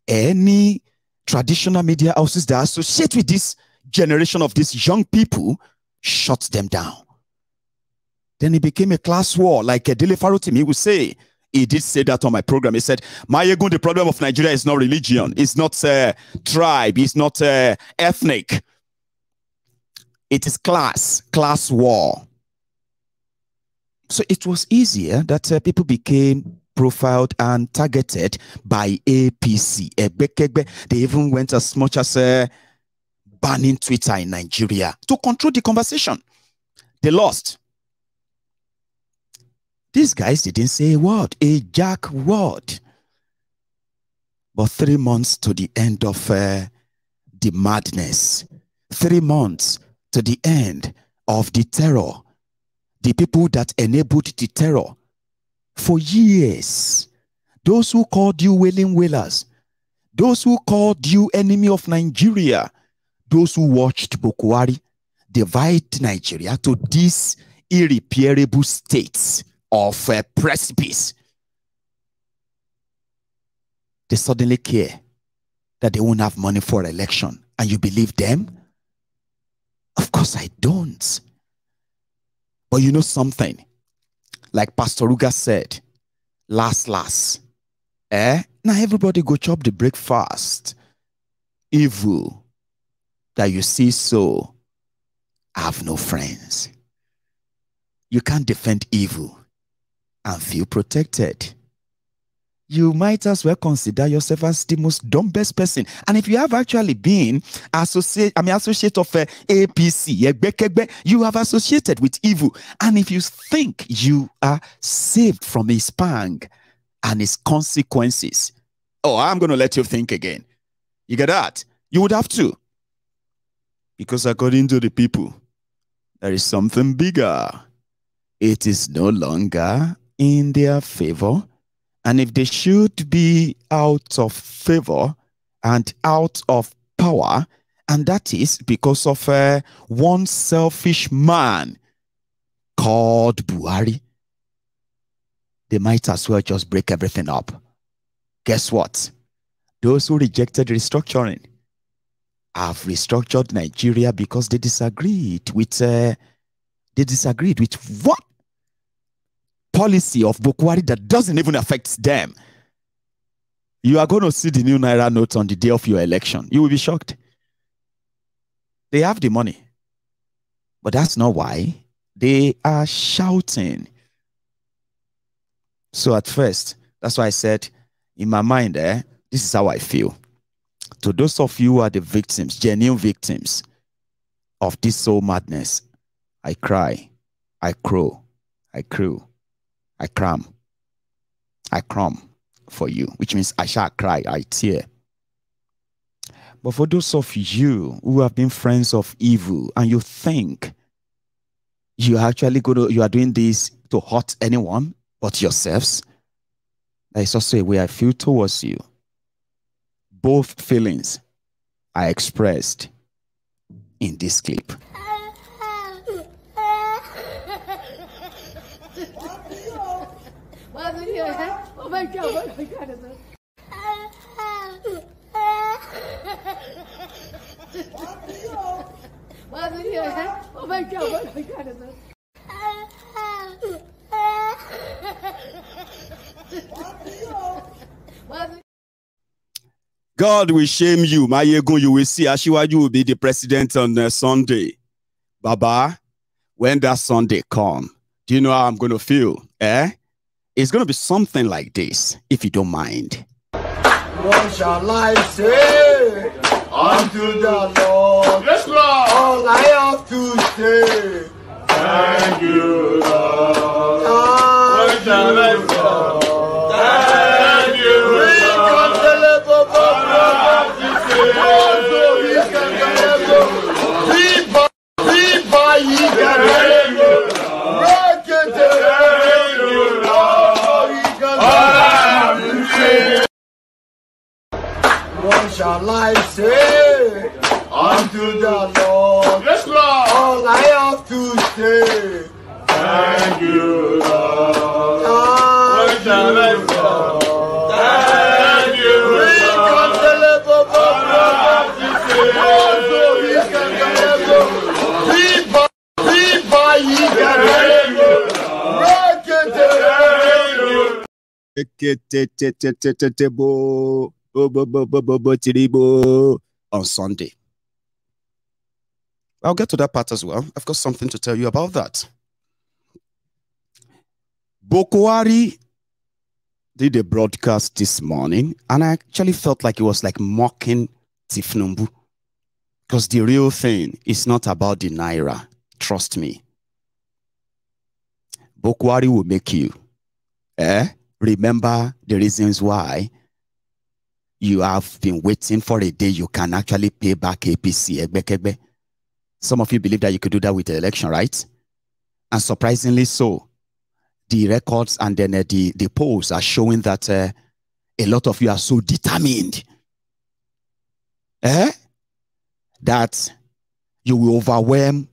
Any traditional media houses that associate with this generation of these young people, shut them down. Then it became a class war, like Dele Farotimi would say. He did say that on my program. He said, Mayegun, the problem of Nigeria is not religion. It's not tribe. It's not ethnic. It is class war. So it was easier that people became profiled and targeted by APC. They even went as much as banning Twitter in Nigeria to control the conversation. They lost. These guys didn't say a word, a jack word. But 3 months to the end of the madness, 3 months to the end of the terror, the people that enabled the terror for years, those who called you wailing wailers, those who called you enemy of Nigeria, those who watched Bokwari divide Nigeria to these irreparable states of precipice. They suddenly care that they won't have money for election, and you believe them? Of course I don't. But you know something? Like Pastor Ruga said, last. Now everybody go chop the breakfast. Evil that you see so have no friends. You can't defend evil and feel protected. You might as well consider yourself as the most dumbest person. And if you have actually been associate of APC, you have associated with evil. And if you think you are saved from his pang and his consequences, oh, I'm going to let you think again. You get that? You would have to. Because according to the people, there is something bigger. It is no longer in their favor. And if they should be out of favor and out of power, and that is because of one selfish man called Buhari, they might as well just break everything up. Guess what? Those who rejected restructuring have restructured Nigeria because they disagreed with what policy of Buhari that doesn't even affect them. You are going to see the new Naira notes on the day of your election. You will be shocked. They have the money. But that's not why they are shouting. So at first, that's why I said, in my mind, this is how I feel. To those of you who are the victims, genuine victims of this soul madness, I cry, I crow, I crew, I cram for you, which means I shall cry, I tear. But for those of you who have been friends of evil and you think you are actually you are doing this to hurt anyone but yourselves, there is also a way I feel towards you. Both feelings are expressed in this clip. Oh my God, what my God is it? Oh my God, what my God is it? God will shame you. Mayego, you will see Ashiwaju will be the president on Sunday. Baba, when that Sunday comes, do you know how I'm going to feel? It's going to be something like this, if you don't mind. What shall I say unto the Lord? Yes, Lord. All I have to say, thank you, Lord. What shall I say? Thank you, Lord. What shall I say unto the Lord? Yes, Lord. All I have to say, thank you, Lord. What shall I say? Thank you, Lord. On Sunday. I'll get to that part as well. I've got something to tell you about that. Buhari did a broadcast this morning, and I actually felt like it was like mocking Tifnumbu. Because the real thing is not about the Naira. Trust me. Buhari will make you remember the reasons why you have been waiting for a day you can actually pay back APC. Some of you believe that you could do that with the election, right? And surprisingly so, the records and then the polls are showing that a lot of you are so determined that you will overwhelm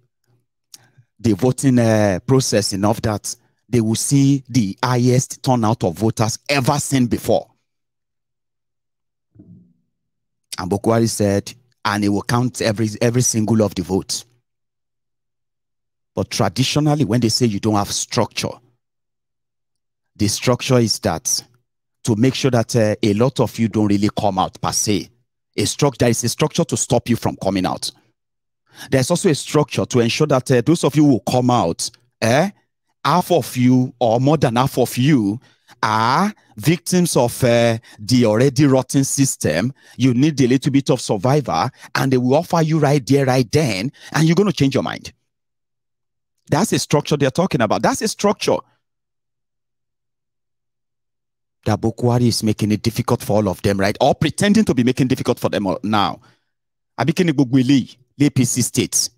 the voting process enough that they will see the highest turnout of voters ever seen before. And Buhari said, and it will count every single of the votes. But traditionally, when they say you don't have structure, the structure is that to make sure that a lot of you don't really come out per se. There is a structure to stop you from coming out. There's also a structure to ensure that those of you who come out, half of you or more than half of you are victims of the already rotten system. You need a little bit of survivor, and they will offer you right there, right then, and you're going to change your mind. That's a structure they're talking about. That's a structure that Bokwari is making it difficult for all of them, right? Or pretending to be making it difficult for them now. Abikini Bugwili, the APC states,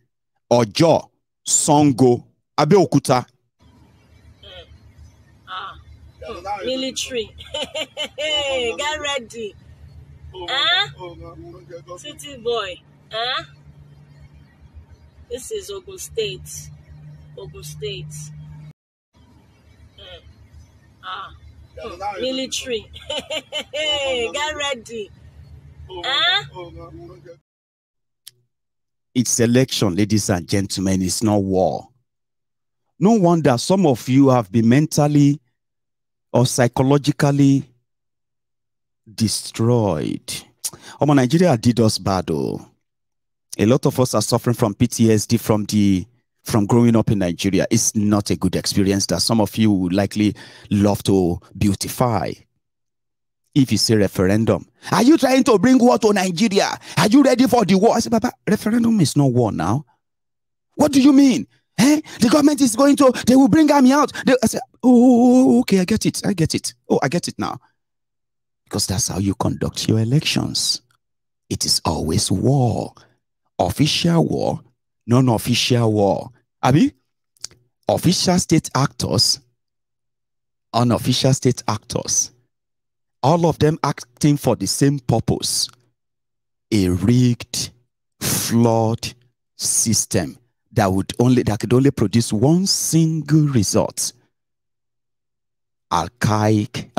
Ojo, Songo, Abeokuta. Military. Get ready. City boy. This is Ogun State. Ogun State. Military. Get ready. It's election, ladies and gentlemen. It's not war. No wonder some of you have been mentally or psychologically destroyed. Nigeria did us bad. A lot of us are suffering from PTSD from growing up in Nigeria. It's not a good experience that some of you would likely love to beautify. If you say referendum, are you trying to bring war to Nigeria? Are you ready for the war? I say, Baba, referendum is not war now. What do you mean? The government is going to, they will bring army out. I say, oh, okay, I get it. I get it. Oh, I get it now. Because that's how you conduct your elections. It is always war. Official war, non-official war. Abi, official state actors, unofficial state actors, all of them acting for the same purpose. A rigged, flawed system that could only produce one single result. Archaic,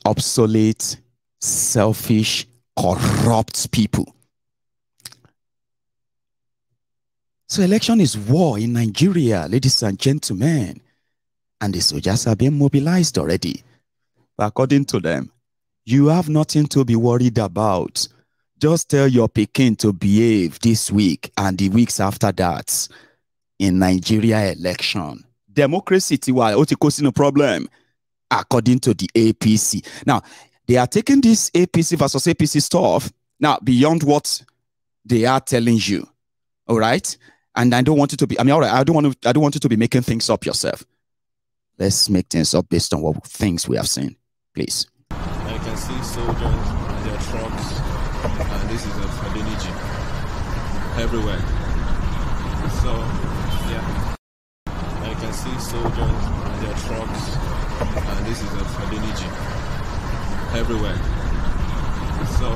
obsolete, selfish, corrupt people. So election is war in Nigeria, ladies and gentlemen. And the soldiers are being mobilized already. But according to them, you have nothing to be worried about. Just tell your Peking to behave this week and the weeks after that in Nigeria election. Democracy, no problem, according to the APC. Now, they are taking this APC versus APC stuff now beyond what they are telling you. All right? And I don't want you to be, all right, I don't want you to be making things up yourself. Let's make things up based on what things we have seen. Please. I can see soldiers and their trucks, and this is a Adeniji everywhere. So, yeah. I can see soldiers and their trucks, and this is a Adeniji everywhere. So,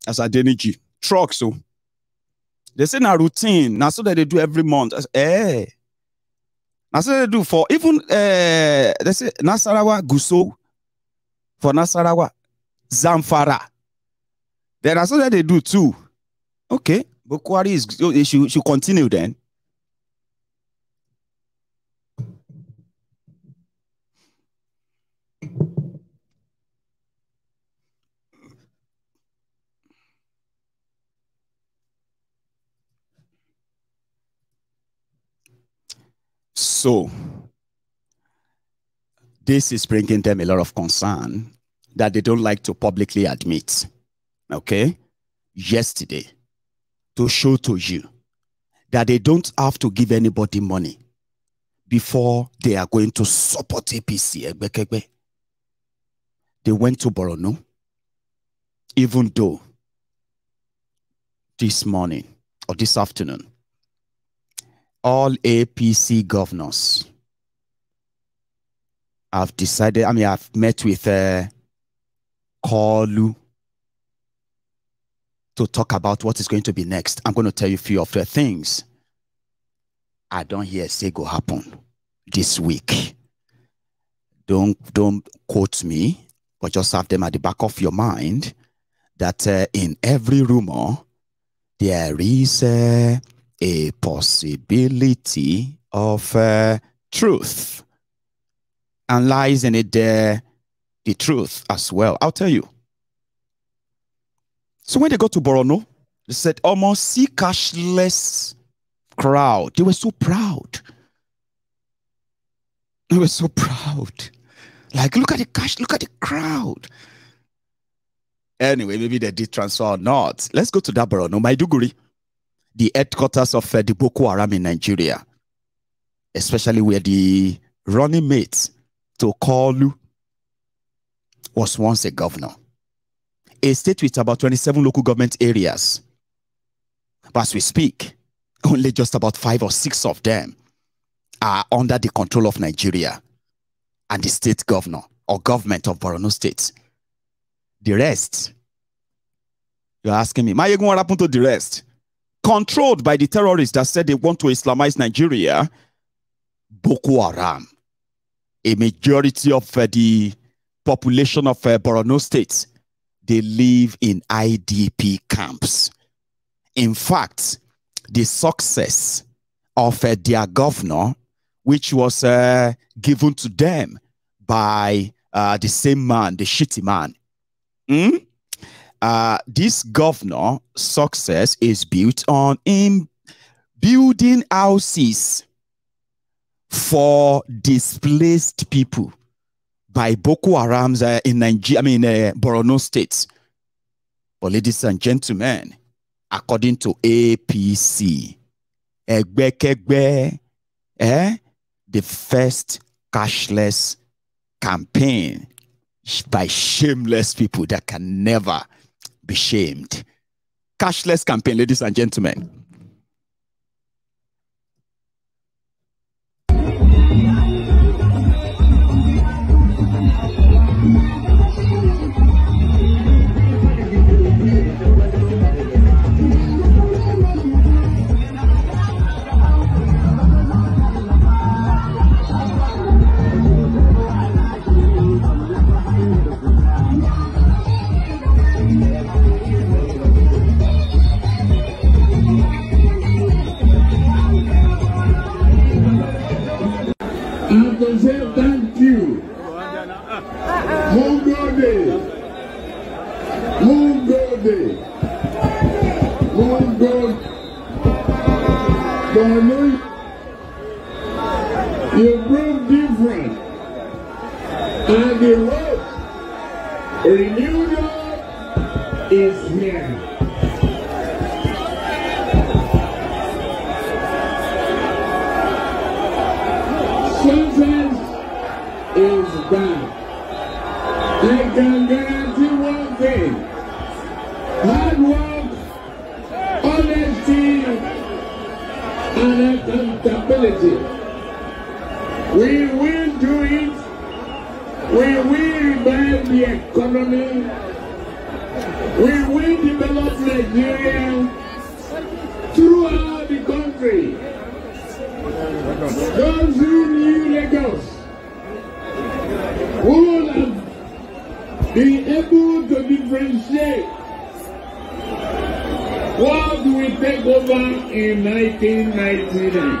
as Adeniji, trucks, so. They say na routine. Now so that they do every month. Now so they do for even they say Nasarawa Guso for Nasarawa Zamfara. Then that's what they do too. Okay, Bokwari should continue then. So, this is bringing them a lot of concern that they don't like to publicly admit. Okay? Yesterday, to show to you that they don't have to give anybody money before they are going to support APC. They went to Borno, even though this morning or this afternoon, all APC governors have decided, I've met with Kolu to talk about what is going to be next. I'm going to tell you a few of the things I don't hear say go happen this week. Don't quote me, but just have them at the back of your mind that in every rumor, there is a possibility of truth. And lies in it there, the truth as well. I'll tell you. So when they got to Borno, they said, almost see cashless crowd. They were so proud. They were so proud. Like, look at the cash, look at the crowd. Anyway, maybe they did transfer or not. Let's go to that Borno, Maiduguri, the headquarters of the Boko Haram in Nigeria, especially where the running mate to Kolu was once a governor. A state with about 27 local government areas. But as we speak, only just about 5 or 6 of them are under the control of Nigeria and the state governor or government of Borno State. The rest, you're asking me, what happened to the rest? Controlled by the terrorists that said they want to Islamize Nigeria, Boko Haram. A majority of the population of Borno State, they live in IDP camps. In fact, the success of their governor, which was given to them by the same man, the shitty man. This governor success is built on him building houses for displaced people by Boko Haram's in Nigeria, Borno State. But ladies and gentlemen, according to APC, the first cashless campaign by shameless people that can never be shamed. Cashless campaign, ladies and gentlemen. And to say thank you. Mungo Day. Mungo Day. Mungo Day. You prove different. And the hope renewal is here. Is back. I can guarantee one thing: hard work, honesty, and accountability. We will do it. We will revive the economy. We will develop Nigeria throughout the country. Those who knew Lagos would have been able to differentiate what we take over in 1999.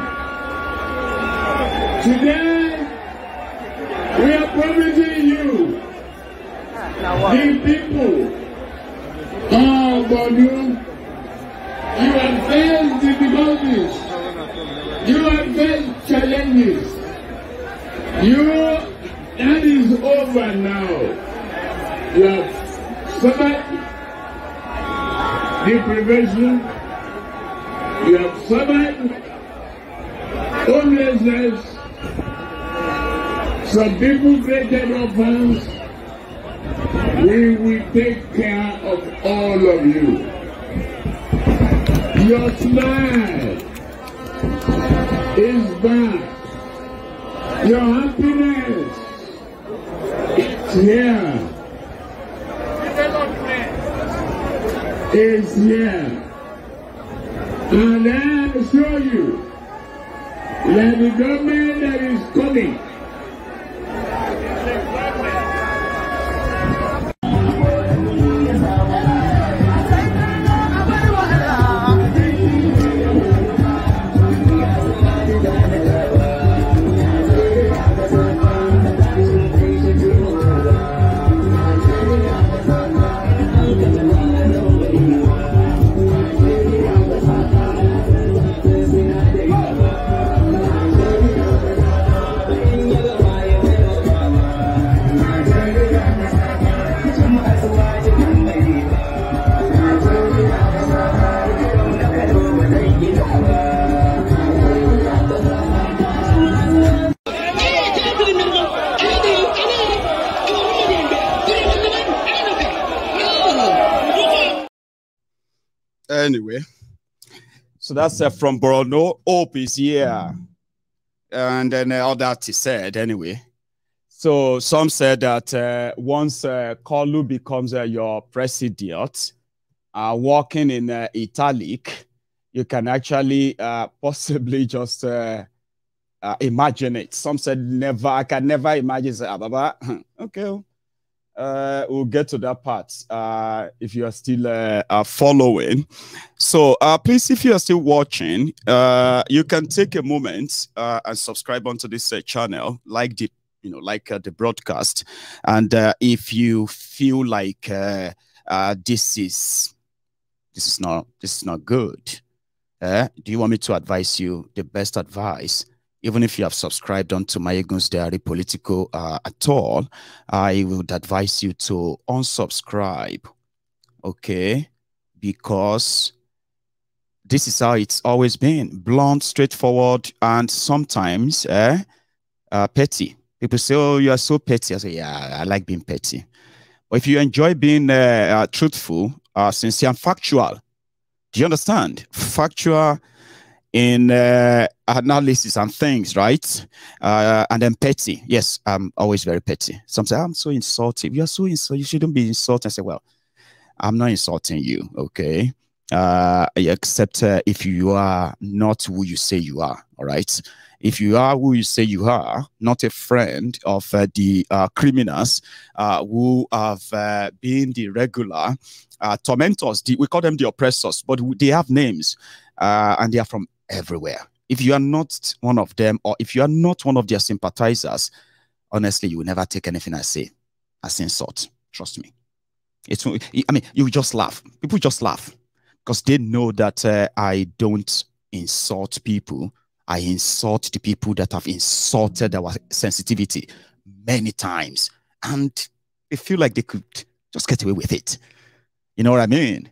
Today, we are promising you, the people of Borno, you have faced difficulties, you have faced challenges, that is over now. You have suffered deprivation. You have suffered homelessness. Some people created orphans. We will take care of all of you. Your smile is back. Your happiness here. Is here. And I assure you that the government that is coming anyway. So that's from Borno. Hope is here. And then all that is said anyway. So some said that once Kolu becomes your president, working in italic, you can actually possibly just imagine it. Some said never, I can never imagine. Okay, we'll get to that part if you are still following. So please, if you are still watching, you can take a moment and subscribe onto this channel, like the the broadcast, and if you feel like this is not good, do you want me to advise you the best advice? Even if you have subscribed onto Mayegun's Diary Political at all, I would advise you to unsubscribe, okay? Because this is how it's always been: blunt, straightforward, and sometimes petty. People say, "Oh, you are so petty." I say, "Yeah, I like being petty." But if you enjoy being truthful, sincere, and factual, do you understand? Factual in analysis and things, right? And then petty. Yes, I'm always very petty. Some say, I'm so insulting. You're so insulting. You shouldn't be insulting. I say, well, I'm not insulting you, okay? Except if you are not who you say you are, all right? If you are who you say you are, not a friend of the criminals who have been the regular tormentors, we call them the oppressors, but they have names and they are from everywhere. If you are not one of them, or if you are not one of their sympathizers, honestly, you will never take anything I say as insult. Trust me. I mean, you just laugh. People just laugh because they know that I don't insult people. I insult the people that have insulted our sensitivity many times, and they feel like they could just get away with it. You know what I mean?